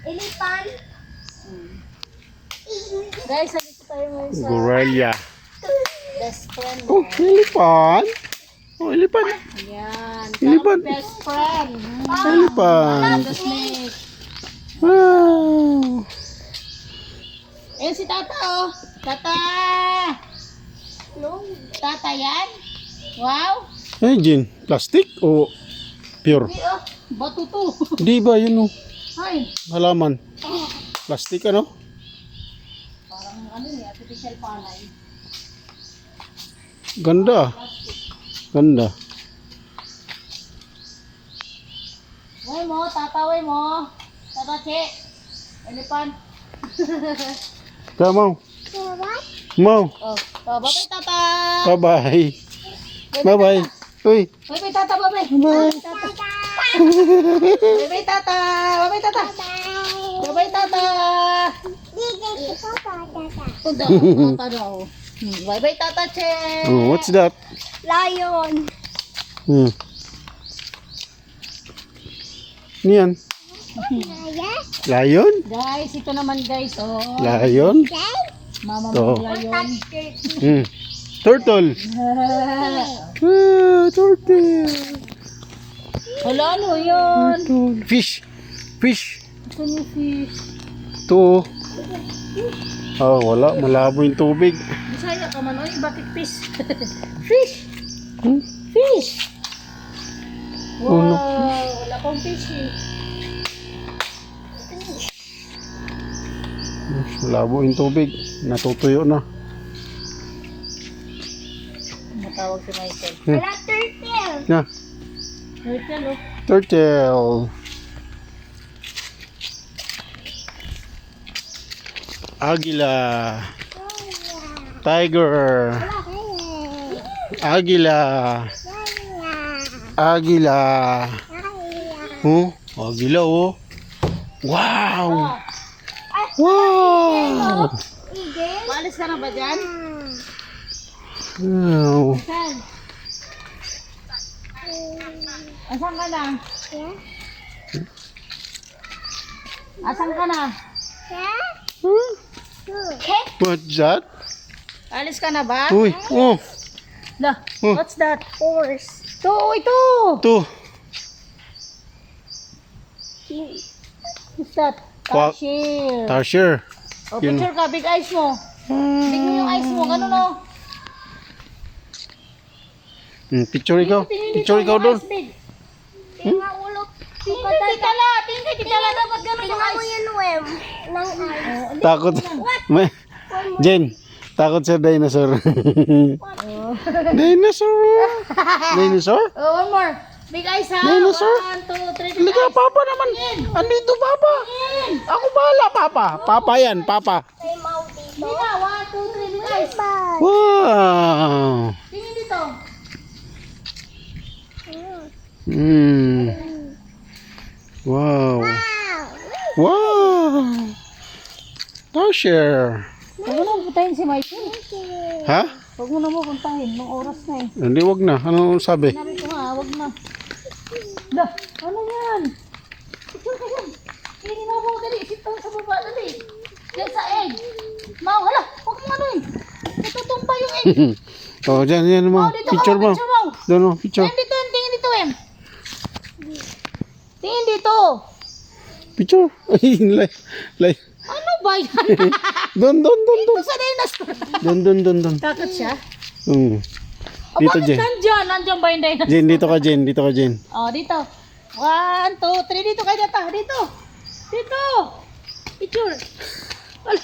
Elephant. Guys, dito tayo ngayon sa Gorilla. best friend. Oh, elephant. Oh, elephant. Ayan. Elephant. Best friend. Elephant. The snake. Wow. Ayan si Tata, oh. Tata. Tata yan. Wow. Eh, Jin, plastic o pure? Hindi, oh. Bato to. Di ba yun, oh? Ay. Halaman. Plastic, ano? Parang ano eh, artificial palay. Ganda. Ganda. Way mo, tataway mo. Tata, che. Elephant. Kaya, Mau. Mau. Oh, bye-bye, Tata. Bye-bye. Bye-bye. Uy. Bye-bye, Tata. Bye-bye. Bye. Bye-bye, Tata. Bye-bye, Tata. Bye-bye, Tata. Tata daw. Bye-bye, Tata, che. Oh, what's that? Lion. Hmm. Niyan. Lion? Guys, ito naman guys, oh. Lion? Mama To. mo lion. Hmm. Turtle. Ah, turtle. Wala, ano yun? Turtle. Fish. Fish. Ito yung fish. To. Oh, wala. Malabo yung tubig. Bisaya ka man, oy, bakit fish? Fish! Hmm? Fish! Wow, Oh, no. wala pang fish eh. Malabo yung tubig. Natutuyo na. Matawag si Michael. Hmm. Wala turtle! Na. Turtle, oh. Turtle. Agila. Tiger. Agila. Agila. Oh, agila, oh. Wow. Wow. Maalis ka na ba dyan? Wow. Saan? Asan ka na? Asan ka na? Huh? What's that? Alis ka na ba? Uy, oh. Lah, Oh. what's that? Horse. Ito, ito. To. What's that? Kwa- Cashier. Tasher. O, Yun. picture ka, big eyes mo. Big mo yung eyes mo, ganun o. Picture ikaw. Tingin dito, Picture ikaw yung doon. eyes, big. Tingin nga ulo. Tingin kay titala. Tingin kay titala. Dapat ganun yung eyes. Tingin mo yan, ng eyes. Takot. May, Jen, takot sa dinosaur. Dinosaur. Dinosaur? Oh, one more. Big eyes ha. Dinosaur? 1, 2, 3, big Halika, eyes. Papa naman. Andito, Papa. Ako bahala, Papa. Papa yan, Papa. Hindi na, 1, 2, 3, big eyes. Wow. Tingin dito. Hmm. Wow. Wow. Tasher. Huwag mo na puntahin si Michael. Ha? Huwag mo na mo puntahin. Nung oras na eh. Hindi, wag na. Ano sabi? Sabi ko nga, huwag na. Lah, ano yan? Picture ka yan. Hindi mo mo dali. Isip sa baba dali. Yan sa egg. Mau, hala. Huwag mo ano eh. Natutumba yung egg. Oh, dyan mo. Oh, dito Picture ka, mo. picture mo. Doon mo, picture. Tingin dito, Em. Tingin dito. Picture. Ay, Ano ba yan? Doon. Ito sa dinosaur. Doon. Takot siya? Hmm. O, Dito, bakit Jen. nandyan? Nandyan ba yung dinosaur? Jen, dito ka, Jen. Dito ka, Jen. Oh, dito. 1, 2, 3. Dito kayo data. Dito. Dito. Picture. Wala.